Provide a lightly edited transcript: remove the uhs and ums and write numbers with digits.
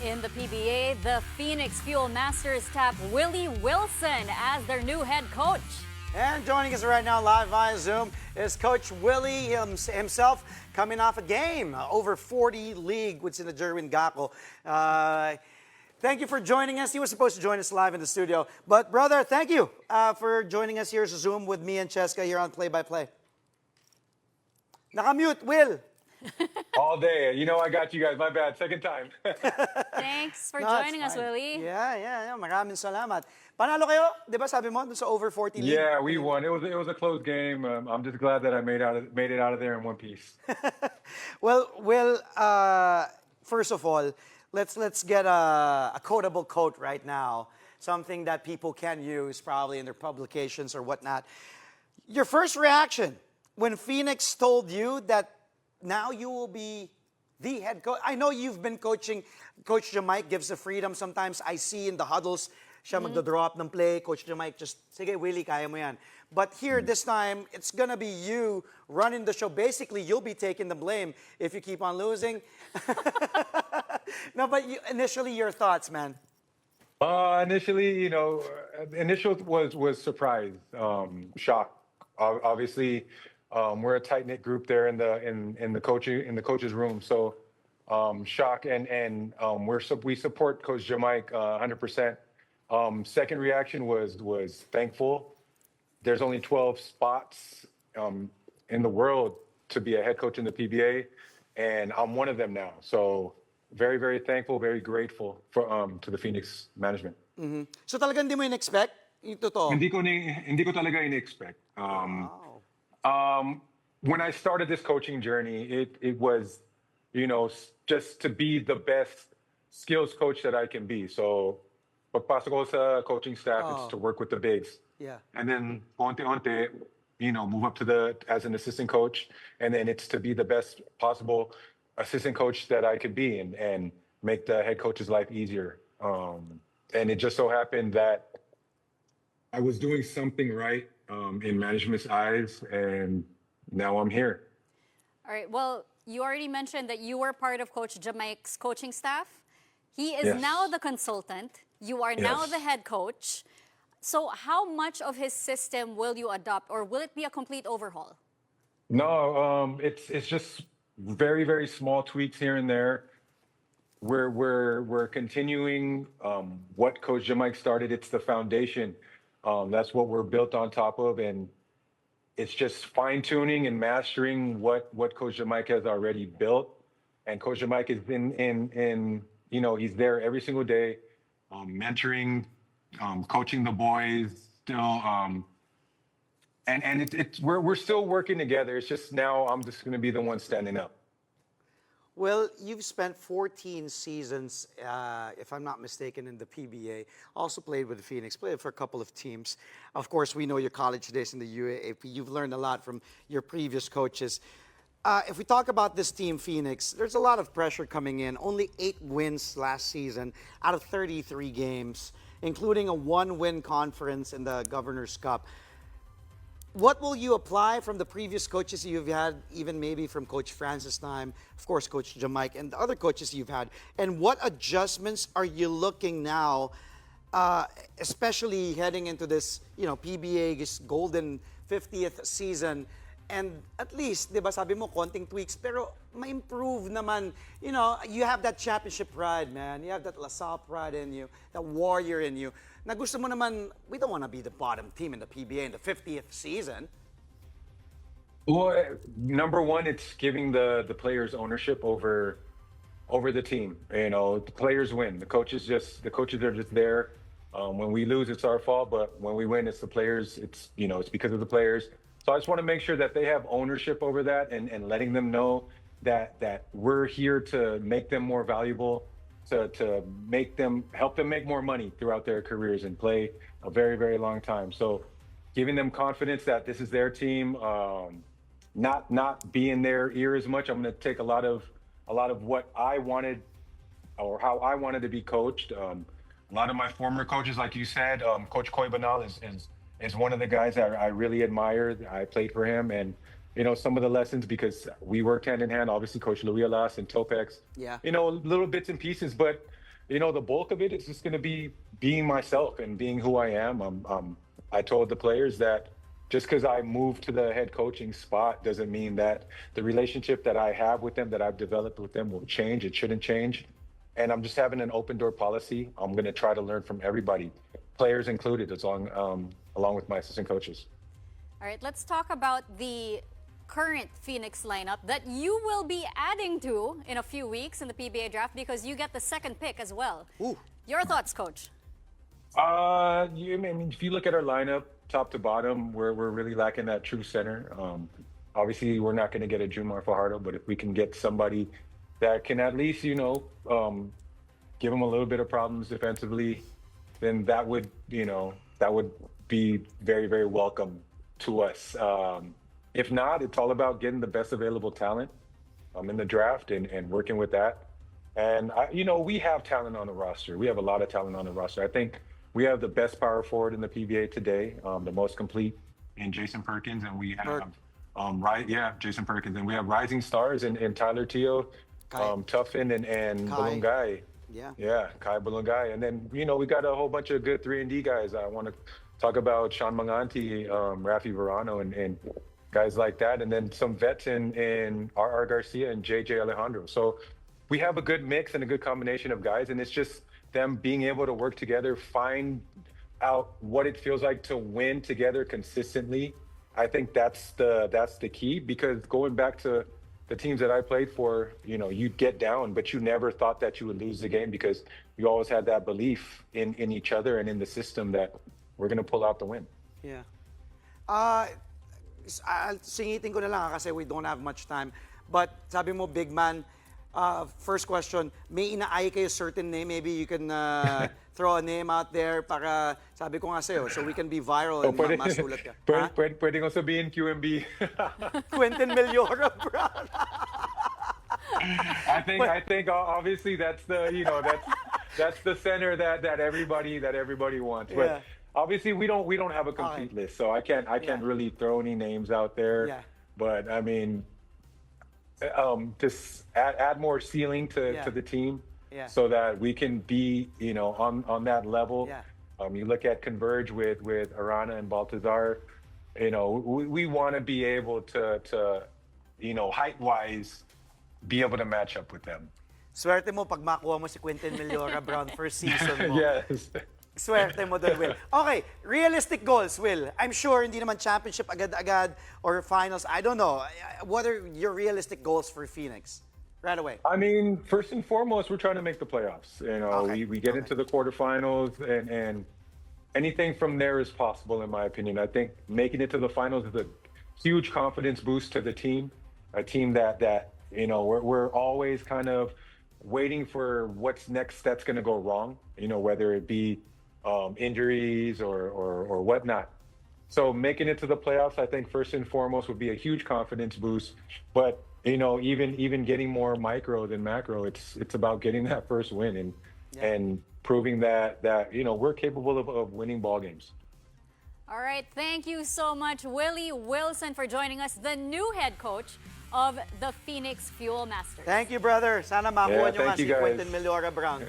In the PBA, the Phoenix Fuel Masters tap Willy Wilson as their new head coach. And joining us right now live via Zoom is Coach Willy himself, coming off a game over 40 league, which is in the Jerwin Gakko. Thank you for joining us. He was supposed to join us live in the studio. But brother, thank you for joining us here as Zoom with me and Cheska here on Play by Play. Nakamute, Will. All day. You know, I got you guys. My bad. Second time. Thanks for No, joining it's us, fine. Willy. Yeah. Maraming salamat. Panalo kayo? Di ba sabi mo, dun sa over 40 league? Yeah, we won. It was a close game. I'm just glad that I made it out of there in one piece. Well, Will, first of all, let's get a quotable quote right now. Something that people can use probably in their publications or whatnot. Your first reaction when Phoenix told you that now you will be the head coach. I know you've been coaching. Coach Jamike gives the freedom. Sometimes I see in the huddles, siya magdo-drop ng play. Coach Jamike just, sige Willy, kaya mo yan. But here, this time, it's gonna be you running the show. Basically, you'll be taking the blame if you keep on losing. No, but initially, your thoughts, man. Initially, initial was surprise, shock. Obviously, we're a tight knit group there in the coach's room. So, shock and we support Coach Jamike 100%. Second reaction was thankful. There's only 12 spots in the world to be a head coach in the PBA, and I'm one of them now. So very, very thankful, very grateful to the Phoenix management. Mm-hmm. So talagang hindi mo in-expect? Yung totoo? Hindi ko talaga in-expect. When I started this coaching journey, it was, just to be the best skills coach that I can be. So pagpasok ko sa coaching staff, it's to work with the bigs. Yeah. And then onte-onte, move up as an assistant coach. And then it's to be the best possible assistant coach that I could be and make the head coach's life easier. And it just so happened that I was doing something right in management's eyes, and now I'm here. All right, well, you already mentioned that you were part of Coach Jamike's coaching staff. He is Yes. now the consultant. You are now Yes. the head coach. So how much of his system will you adopt, or will it be a complete overhaul? No, it's just very, very small tweaks here and there. We're continuing what Coach Jamike started. It's the foundation. That's what we're built on top of, and it's just fine tuning and mastering what Coach Jamike has already built. And Coach Jamike is in he's there every single day, mentoring, coaching the boys still, and we're still working together. It's just now I'm just going to be the one standing up. Well, you've spent 14 seasons, if I'm not mistaken, in the PBA. Also played with the Phoenix, played for a couple of teams. Of course, we know your college days in the UAAP. You've learned a lot from your previous coaches. If we talk about this team, Phoenix, there's a lot of pressure coming in. Only 8 wins last season out of 33 games, including a 1-win conference in the Governor's Cup. What will you apply from the previous coaches you've had, even maybe from Coach Francis' time, of course, Coach Jamike, and the other coaches you've had? And what adjustments are you looking now, especially heading into this, PBA's golden 50th season? And at least, di ba, sabi mo, konting tweaks, pero ma-improve naman. You have that championship pride, man. You have that LaSalle pride in you, that warrior in you. Na gusto mo naman, we don't want to be the bottom team in the PBA in the 50th season. Well, number one, it's giving the players ownership over the team. The players win. The coaches are just there. When we lose, it's our fault, but when we win, it's the players. It's because of the players. So I just want to make sure that they have ownership over that and letting them know that we're here to make them more valuable, to help them make more money throughout their careers and play a very, very long time. So giving them confidence that this is their team, not be in their ear as much. I'm going to take a lot of what I wanted or how I wanted to be coached. A lot of my former coaches, like you said, Coach Koy Banal is one of the guys that I really admired. I played for him, and some of the lessons, because we worked hand in hand, obviously Coach Louis Alas and Topex, Yeah. little bits and pieces, but the bulk of it is just going to be being myself and being who I am. I told the players that just because I moved to the head coaching spot doesn't mean that the relationship that I have with them, that I've developed with them, will change. It shouldn't change. And I'm just having an open door policy. I'm going to try to learn from everybody, players included, along with my assistant coaches. All right, let's talk about the current Phoenix lineup that you will be adding to in a few weeks in the PBA draft because you get the second pick as well. Ooh. Your thoughts, Coach? I mean, if you look at our lineup, top to bottom, we're really lacking that true center. Obviously, we're not going to get a Jumar Fajardo, but if we can get somebody that can at least, give them a little bit of problems defensively, then that would be very, very welcome to us. If not, it's all about getting the best available talent in the draft and working with that. And, we have talent on the roster. We have a lot of talent on the roster. I think we have the best power forward in the PBA today, the most complete in Jason Perkins. And we have, Jason Perkins. And we have rising stars in Tyler Teo, Tuffin, and Balungai. Yeah, Kai Balungai. And then, we got a whole bunch of good 3-and-D guys. I want to talk about Sean Manganti, Rafi Verano, and guys like that. And then some vets in R.R. Garcia and J.J. Alejandro. So we have a good mix and a good combination of guys. And it's just them being able to work together, find out what it feels like to win together consistently. I think that's the key, because going back to the teams that I played for, you'd get down, but you never thought that you would lose the game because you always had that belief in each other and in the system that we're going to pull out the win. Yeah. Singitin ko na lang kasi we don't have much time. But sabi mo, big man, first question, may inaay kayo certain name? Maybe you can throw a name out there para, sabi ko nga sa'yo, so we can be viral and masulat ka. Pwede ko sabihin QMB. Quentin Meliora, bro. I think obviously that's the center that everybody wants. But Yeah. obviously we don't have a complete list, so I can't really throw any names out there. Yeah. But I mean, just add more ceiling to the team, so that we can be on that level. Yeah. You look at Converge with Arana and Baltazar. We want to be able to height wise be able to match up with them. Swerte mo pag makuha mo si Quentin Meliora, Brown, first season mo. Yes. Swerte mo doon, Will. Okay, realistic goals, Will. I'm sure hindi naman championship agad-agad or finals. I don't know. What are your realistic goals for Phoenix? Right away. I mean, first and foremost, we're trying to make the playoffs. Okay. We get into the quarterfinals, and anything from there is possible, in my opinion. I think making it to the finals is a huge confidence boost to the team. A team that we're always kind of waiting for what's next that's going to go wrong. Whether it be injuries or whatnot. So making it to the playoffs, I think first and foremost would be a huge confidence boost. But even getting more micro than macro, it's about getting that first win and proving that we're capable of winning ball games. All right, thank you so much, Willy Wilson, for joining us, the new head coach of the Phoenix Fuel Masters. Thank you, brother. Sana makuha nyo nga thank si you, guys. Quentin Meliora, Brown.